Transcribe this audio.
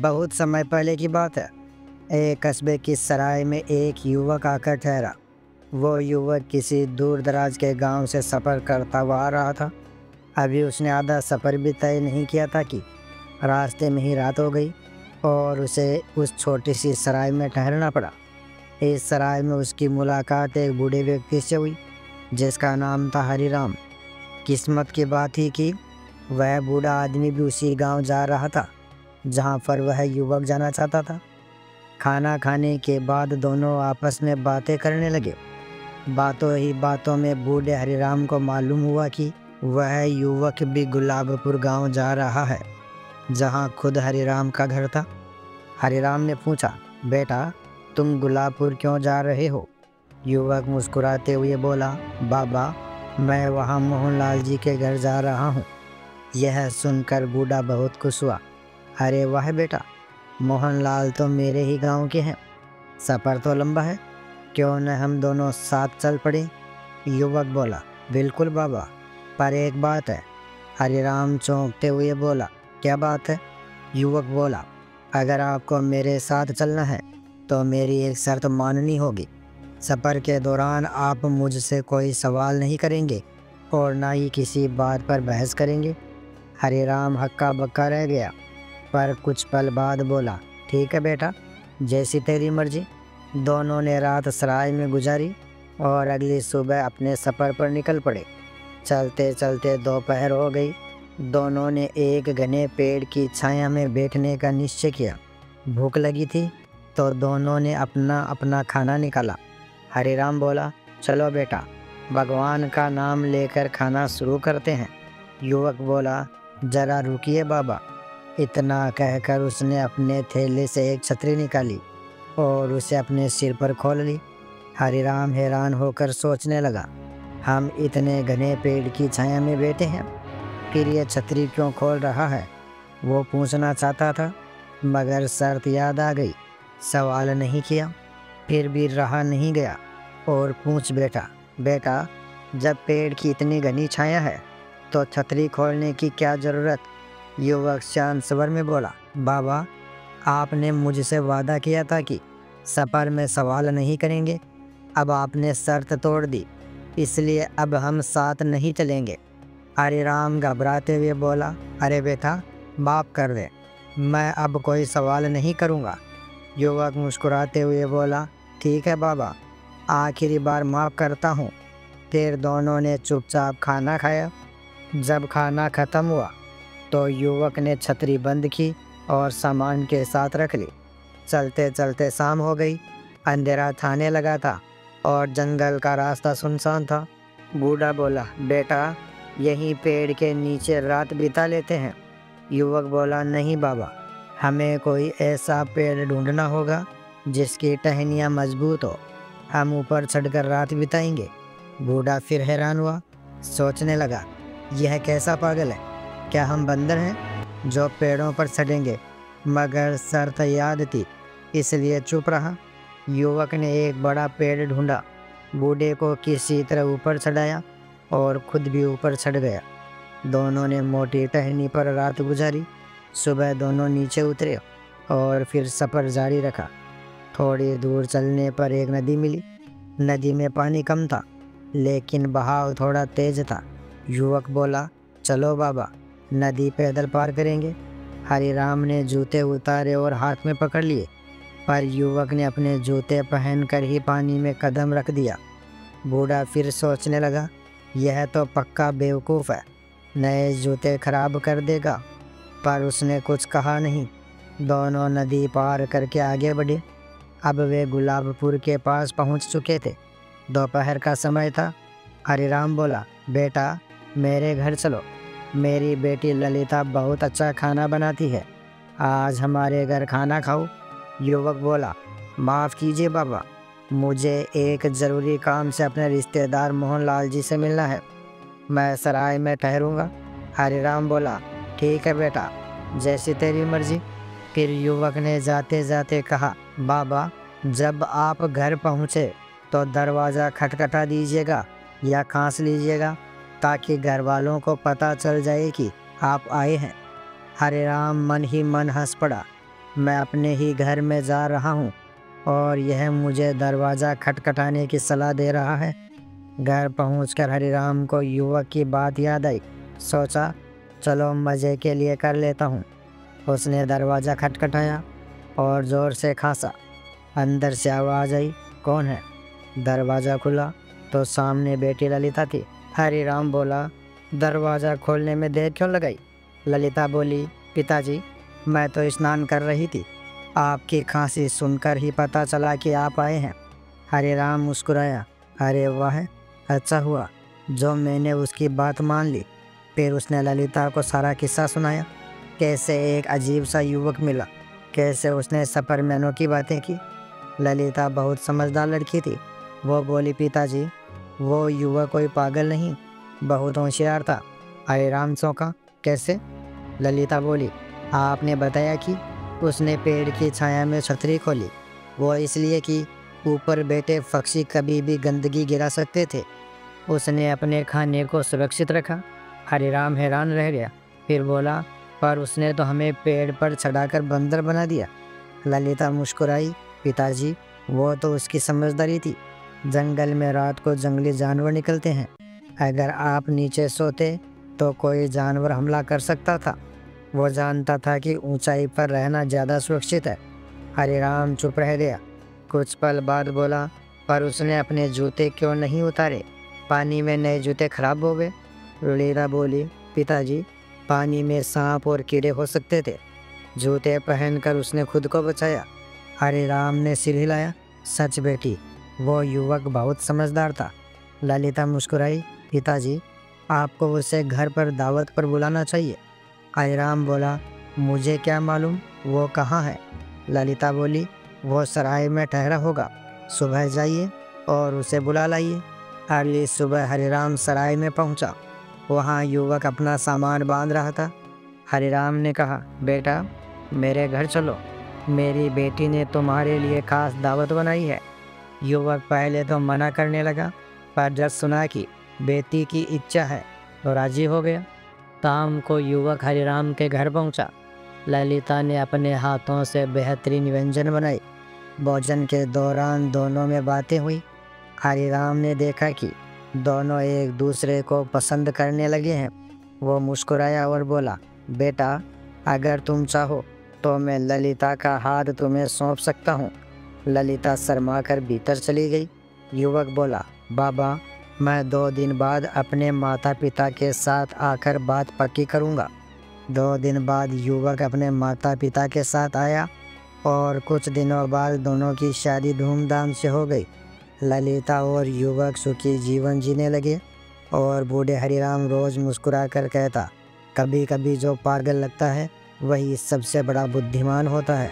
बहुत समय पहले की बात है। एक कस्बे की सराय में एक युवक आकर ठहरा। वो युवक किसी दूर दराज के गांव से सफ़र करता हुआ आ रहा था। अभी उसने आधा सफ़र भी तय नहीं किया था कि रास्ते में ही रात हो गई और उसे उस छोटी सी सराय में ठहरना पड़ा। इस सराय में उसकी मुलाकात एक बूढ़े व्यक्ति से हुई जिसका नाम था हरिराम। किस्मत की बात ही कि वह बूढ़ा आदमी भी उसी गांव जा रहा था जहां पर वह युवक जाना चाहता था। खाना खाने के बाद दोनों आपस में बातें करने लगे। बातों ही बातों में बूढ़े हरिराम को मालूम हुआ कि वह युवक भी गुलाबपुर गांव जा रहा है जहां खुद हरिराम का घर था। हरिराम ने पूछा, बेटा तुम गुलाबपुर क्यों जा रहे हो? युवक मुस्कुराते हुए बोला, बाबा मैं वहां मोहनलाल जी के घर जा रहा हूँ। यह सुनकर बूढ़ा बहुत खुश हुआ। अरे वाह बेटा, मोहनलाल तो मेरे ही गांव के हैं। सफ़र तो लंबा है, क्यों न हम दोनों साथ चल पड़े? युवक बोला, बिल्कुल बाबा, पर एक बात है। हरिराम चौंकते हुए बोला, क्या बात है? युवक बोला, अगर आपको मेरे साथ चलना है तो मेरी एक शर्त माननी होगी। सफ़र के दौरान आप मुझसे कोई सवाल नहीं करेंगे और ना ही किसी बात पर बहस करेंगे। हरिराम हक्का बक्का रह गया, पर कुछ पल बाद बोला, ठीक है बेटा, जैसी तेरी मर्जी। दोनों ने रात सराय में गुजारी और अगली सुबह अपने सफ़र पर निकल पड़े। चलते चलते दोपहर हो गई। दोनों ने एक घने पेड़ की छाया में बैठने का निश्चय किया। भूख लगी थी तो दोनों ने अपना अपना खाना निकाला। हरिराम बोला, चलो बेटा, भगवान का नाम लेकर खाना शुरू करते हैं। युवक बोला, ज़रा रुकिए बाबा। इतना कहकर उसने अपने थैले से एक छतरी निकाली और उसे अपने सिर पर खोल ली। हरिराम हैरान होकर सोचने लगा, हम इतने घने पेड़ की छाया में बैठे हैं, फिर ये छतरी क्यों खोल रहा है? वो पूछना चाहता था मगर शर्त याद आ गई। सवाल नहीं किया, फिर भी रहा नहीं गया और पूछ बैठा, बेटा जब पेड़ की इतनी घनी छाया है तो छतरी खोलने की क्या ज़रूरत? युवक शांत स्वर में बोला, बाबा आपने मुझसे वादा किया था कि सफ़र में सवाल नहीं करेंगे। अब आपने शर्त तोड़ दी, इसलिए अब हम साथ नहीं चलेंगे। हरिराम घबराते हुए बोला, अरे बेटा माफ़ कर दे, मैं अब कोई सवाल नहीं करूँगा। युवक मुस्कुराते हुए बोला, ठीक है बाबा, आखिरी बार माफ़ करता हूँ। फिर दोनों ने चुपचाप खाना खाया। जब खाना ख़त्म हुआ तो युवक ने छतरी बंद की और सामान के साथ रख ली। चलते चलते शाम हो गई। अंधेरा छाने लगा था और जंगल का रास्ता सुनसान था। बूढ़ा बोला, बेटा यहीं पेड़ के नीचे रात बिता लेते हैं। युवक बोला, नहीं बाबा, हमें कोई ऐसा पेड़ ढूंढना होगा जिसकी टहनियाँ मजबूत हो। हम ऊपर चढ़कर रात बिताएंगे। बूढ़ा फिर हैरान हुआ, सोचने लगा, यह कैसा पागल है? क्या हम बंदर हैं जो पेड़ों पर चढ़ेंगे? मगर शर्त याद थी, इसलिए चुप रहा। युवक ने एक बड़ा पेड़ ढूंढा, बूढ़े को किसी तरह ऊपर चढ़ाया और खुद भी ऊपर चढ़ गया। दोनों ने मोटी टहनी पर रात गुजारी। सुबह दोनों नीचे उतरे और फिर सफ़र जारी रखा। थोड़ी दूर चलने पर एक नदी मिली। नदी में पानी कम था लेकिन बहाव थोड़ा तेज था। युवक बोला, चलो बाबा, नदी पैदल पार करेंगे। हरिराम ने जूते उतारे और हाथ में पकड़ लिए, पर युवक ने अपने जूते पहनकर ही पानी में कदम रख दिया। बूढ़ा फिर सोचने लगा, यह तो पक्का बेवकूफ़ है, नए जूते खराब कर देगा। पर उसने कुछ कहा नहीं। दोनों नदी पार करके आगे बढ़े। अब वे गुलाबपुर के पास पहुंच चुके थे। दोपहर का समय था। हरिराम बोला, बेटा मेरे घर चलो, मेरी बेटी ललिता बहुत अच्छा खाना बनाती है, आज हमारे घर खाना खाओ। युवक बोला, माफ़ कीजिए बाबा, मुझे एक ज़रूरी काम से अपने रिश्तेदार मोहनलाल जी से मिलना है, मैं सराय में ठहरूंगा। हरिराम बोला, ठीक है बेटा, जैसी तेरी मर्जी। फिर युवक ने जाते जाते कहा, बाबा जब आप घर पहुँचे तो दरवाज़ा खटखटा दीजिएगा या खांस लीजिएगा ताकि घर वालों को पता चल जाए कि आप आए हैं। हरिराम मन ही मन हंस पड़ा। मैं अपने ही घर में जा रहा हूँ और यह मुझे दरवाज़ा खटखटाने की सलाह दे रहा है। घर पहुंचकर हरिराम को युवक की बात याद आई। सोचा, चलो मज़े के लिए कर लेता हूँ। उसने दरवाज़ा खटखटाया और ज़ोर से खासा। अंदर से आवाज़ आई, कौन है? दरवाज़ा खुला तो सामने बेटी ललिता थी। हरिराम बोला, दरवाज़ा खोलने में देर क्यों लगाई? ललिता बोली, पिताजी, मैं तो स्नान कर रही थी। आपकी खांसी सुनकर ही पता चला कि आप आए हैं। हरिराम मुस्कुराया, अरे वाह, अच्छा हुआ जो मैंने उसकी बात मान ली। फिर उसने ललिता को सारा किस्सा सुनाया, कैसे एक अजीब सा युवक मिला, कैसे उसने सफरमैनों की बातें की। ललिता बहुत समझदार लड़की थी। वो बोली, पिताजी, वो युवक कोई पागल नहीं, बहुत होशियार था। हरिराम चौंका, कैसे? ललिता बोली, आपने बताया कि उसने पेड़ की छाया में छतरी खोली, वो इसलिए कि ऊपर बैठे पक्षी कभी भी गंदगी गिरा सकते थे। उसने अपने खाने को सुरक्षित रखा। हरिराम हैरान रह गया, फिर बोला, पर उसने तो हमें पेड़ पर चढ़ाकर बंदर बना दिया। ललिता मुस्कुराई, पिताजी, वो तो उसकी समझदारी थी। जंगल में रात को जंगली जानवर निकलते हैं। अगर आप नीचे सोते तो कोई जानवर हमला कर सकता था। वो जानता था कि ऊंचाई पर रहना ज़्यादा सुरक्षित है। हरिराम चुप रह गया। कुछ पल बाद बोला, पर उसने अपने जूते क्यों नहीं उतारे? पानी में नए जूते खराब हो गए। ललिता बोली, पिताजी, पानी में सांप और कीड़े हो सकते थे। जूते पहनकर उसने खुद को बचाया। हरिराम ने सिर हिलाया, सच बेटी, वो युवक बहुत समझदार था। ललिता मुस्कुराई, पिताजी, आपको उसे घर पर दावत पर बुलाना चाहिए। हरिराम बोला, मुझे क्या मालूम वो कहाँ है? ललिता बोली, वो सराय में ठहरा होगा, सुबह जाइए और उसे बुला लाइए। अगली सुबह हरिराम सराय में पहुंचा। वहाँ युवक अपना सामान बांध रहा था। हरिराम ने कहा, बेटा, मेरे घर चलो, मेरी बेटी ने तुम्हारे लिए खास दावत बनाई है। युवक पहले तो मना करने लगा, पर जब सुना कि बेटी की इच्छा है तो राजी हो गया। शाम को युवक हरिराम के घर पहुंचा। ललिता ने अपने हाथों से बेहतरीन व्यंजन बनाए। भोजन के दौरान दोनों में बातें हुई। हरिराम ने देखा कि दोनों एक दूसरे को पसंद करने लगे हैं। वो मुस्कुराया और बोला, बेटा, अगर तुम चाहो तो मैं ललिता का हाथ तुम्हें सौंप सकता हूँ। ललिता शर्मा कर भीतर चली गई। युवक बोला, बाबा, मैं 2 दिन बाद अपने माता पिता के साथ आकर बात पक्की करूँगा। 2 दिन बाद युवक अपने माता पिता के साथ आया और कुछ दिनों बाद दोनों की शादी धूमधाम से हो गई। ललिता और युवक सुखी जीवन जीने लगे और बूढ़े हरिराम रोज़ मुस्कुरा कर कहता, कभी कभी जो पागल लगता है वही सबसे बड़ा बुद्धिमान होता है।